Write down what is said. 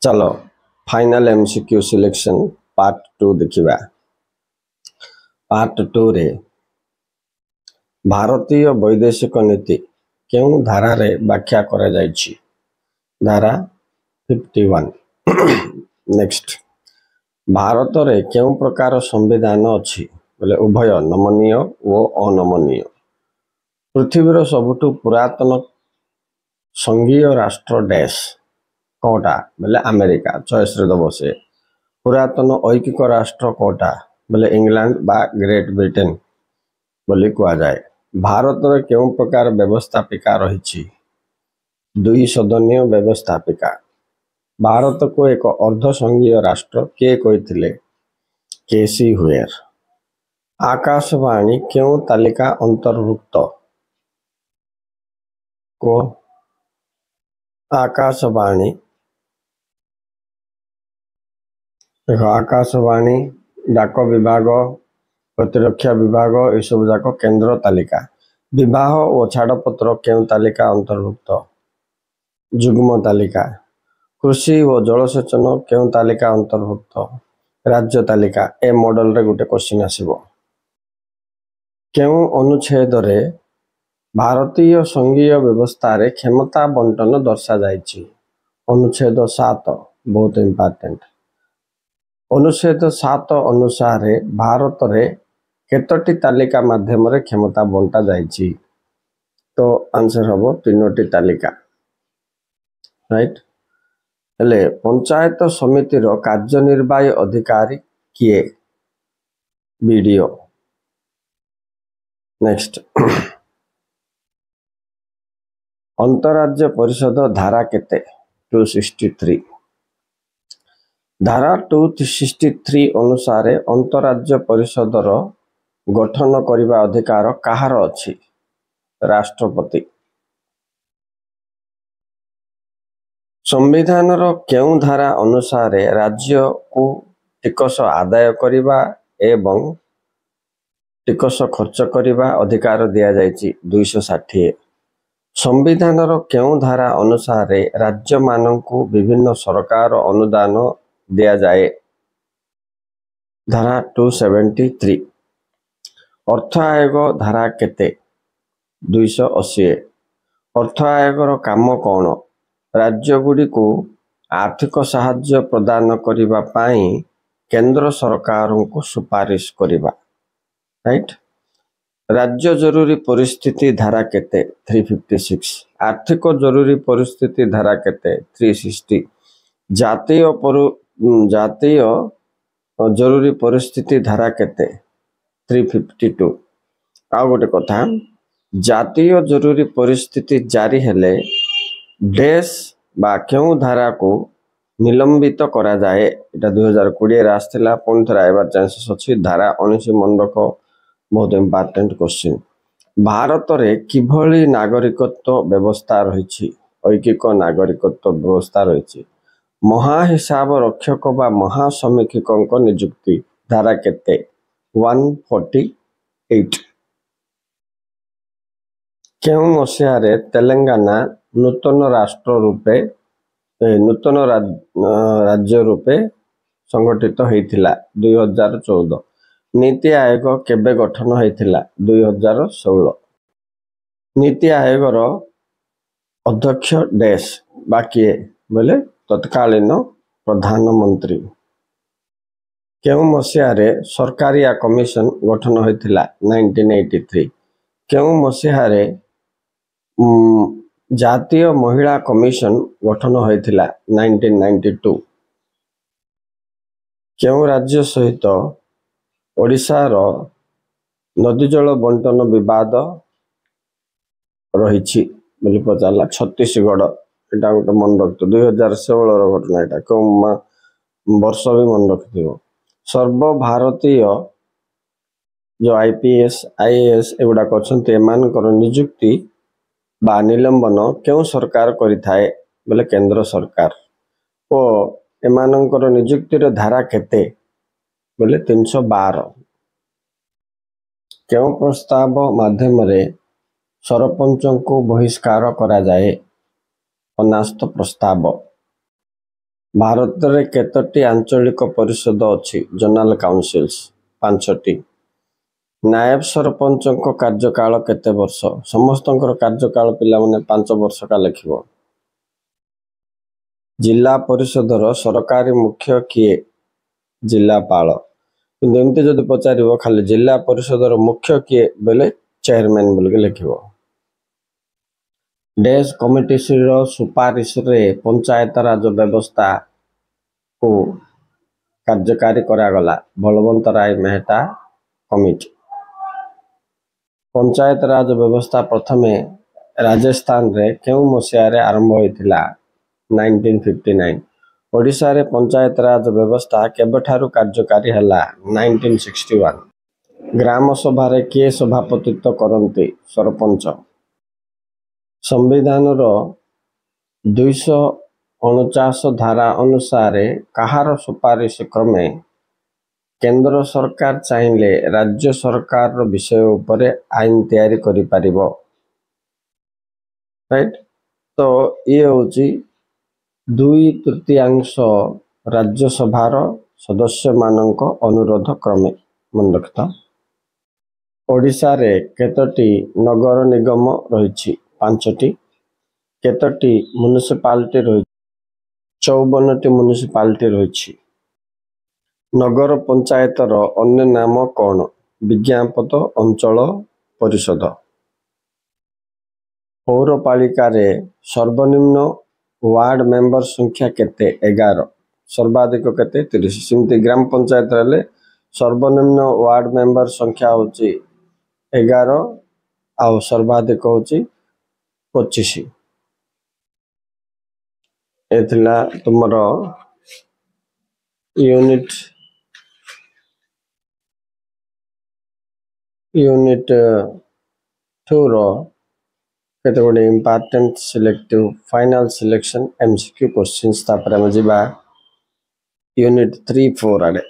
चलो final MCQ selection part 2 देखिबा। Part 2 रे भारतीय वैदेशिक नीति केउं धारा रे व्याख्या करा जायछि? धारा 51। नेक्स्ट, भारत रे केउं प्रकार संविधान अछि? बोले उभय नमनीय और अनमनीय। पृथ्वीर सबुठु पुरातन संघीय राष्ट्र डैश कोटा बोले अमेरिका चॉइस रे दबो से। पुरातन ऐकिक राष्ट्र कोटा बोले इंग्लैंड बा ग्रेट ब्रिटेन बोली कुआ जाए। भारत रे केउं प्रकार व्यवस्थापिका रही? दुई सदनीय व्यवस्थापिका। भारत को एक अर्ध संघीय राष्ट्र के कहिथिले? केसी हुएर। आकाशवाणी केउं तालिका अंतर्भुक्त? को आकाशवाणी आकाशवाणी डाक विभाग प्रतिरक्षा विभाग ये सब जाक केंद्र तालिका। विवाह और छाड़पत्र केउं तालिका अंतर्भुक्त? जुग्म तालिका। कृषि और जलसेचन केउं तालिका अंतर्भुक्त? राज्य तालिका। ए मॉडल रे गुटे क्वेश्चन आसीबो। केउं अनुच्छेद रे भारतीय संघीय व्यवस्था रे क्षमता बंटन दर्शा जायछि? अनुच्छेद 7 बहुत इंपोर्टेंट। अनुच्छेद 7 अनुसार भारत रे केतोटी तालिका माध्यम रे क्षमता बंटा जायछि? तो आंसर हबो तीनोटी तालिका। राइट। हेले पंचायत समिति रो कार्यनिर्वाही अधिकारी किए? बीडीओ। नेक्स्ट, अंतरराज्य परिषद धारा केते? 263। धारा 263 अनुसार अंतरराज्य परिषद रो गठन करिबा अधिकार काहार अछि? राष्ट्रपति। संविधान रो केउं धारा अनुसार राज्य को टिकस आदाय करिबा एवं टिकस खर्च करिबा अधिकार दिया जायछि? 260। संविधान रो केउं धारा अनुसार राज्य माननकु विभिन्न सरकार अनुदान दिया जाए? धारा 273। अर्थ आयोग धारा केते? 280। अर्थ आयोग रो काम कोन? राज्य गुडी को आर्थिक सहाय्य प्रदान करिबा पाई केंद्र सरकार को सुपारिश करिबा। राइट। राज्य जरूरी परिस्थिति धारा केते? 356। आर्थिक जरूरी परिस्थिति धारा केते? 360। जातीय जरूरी परिस्थिति धारा केते? 352। आ गोटे कथा, जातीय जरूरी परिस्थिति जारी हेले देश बा केउं धारा को निलंबित करा जाए? एटा 2020 रे आस्थिला पुन थरा आइबार चांसेस अछि। धारा 19 मन रखो, बहुत इंपोर्टेंट क्वेश्चन। भारत रे किभली नागरिकत्व व्यवस्था रहिछि? ऐकिक नागरिकत्व व्यवस्था रहिछि। महाहिसाब रक्षक बा महासमीक्षक नियुक्ति धारा केते? 148। केउं मसिया रे तेलंगाना नूतन राज्य रूपे संगठित होइथिला? 2014। नीति आयोग केबे गठन होइथिला? 2016। नीति आयोग रो अध्यक्ष डैश बाकी बोले तत्कालीन प्रधानमंत्री। केउं मसिया रे सरकारिया कमिशन गठन होइथिला? 1983। केउं मसिया रे जातीय महिला कमिशन गठन होइथिला? 1992। केउं राज्य सहित ओडिशा रो नदी जल बंटन विवाद रही बोली पचारा? छत्तीसगढ़। एटा गोटे मन रखत 2016 रो घटना। एटा केउं वर्ष भी मन रखिथिबो। सर्वभारतीय जो आईपीएस आईएएस एगुडा करछन्ते एमानकर नियुक्ति बा निलंबन केउं सरकार करिथाए? बोले केंद्र सरकार। ओ एमानकर नियुक्ति रे धारा केते? बोले 312। केउं प्रस्ताव माध्यम रे सरपंच को बहिष्कार करा जाए? अनास्थ प्रस्ताव। भारत रे केतोटी आंचलिक परिषद अछि जोनाल काउंसिल्स 5टी नायब सरपंच कार्यकाल केते वर्ष समस्त कार्यकाल पिला माने 5 वर्ष का लिखिबो जिला परिषदर सरकारी मुख्य किए जिलापाल किंतु एमती जदि पचारिबो खाली जिला परिषदर मुख्य किए बेले चेयरमैन बोल के लिखिबो डेज कमिटी सुपारिश रे पंचायत राज व्यवस्था को कार्यकारी करागला बलवंत राय मेहता कमिटी पंचायत राज व्यवस्था प्रथमे राजस्थान रे केउ मसिया रे आरंभ होइथिला 1959 ओडिशा रे पंचायत राज व्यवस्था केबठारु कार्यकारी हला 1961 ग्राम सभा रे के सभापतित्व करंती सरपंच संविधान रो 249 धारा अनुसार कहार सुपारिश क्रमे केंद्र सरकार चाहिए राज्य सरकार विषय उपरे आईन तैयारी करि परिबो राइट तो ये होची 2/3 राज्यसभार सदस्य मानक अनुरोध क्रमे मन रखता ओडिशा रे केतोटी नगर निगम रहिछि 5टी केतोटी म्युनिसिपालिटी रही 54टी म्युनिसिपालिटी रही नगर पंचायतर अन्य नाम कौन विज्ञापत अंचल परिषद पौरपालिका रे सर्वनिम्न वार्ड मेंबर संख्या केते 11 सर्वाधिक केते 30 सिमती ग्राम पंचायत रे सर्वनिम्न वार्ड मेंबर संख्या होची 11 आ सर्वाधिक होची 25 एथिला तुमरो यूनिट 2 रो केते गोटे important selective final selection MCQ questions तापर हम जिबा यूनिट 3-4 आडे।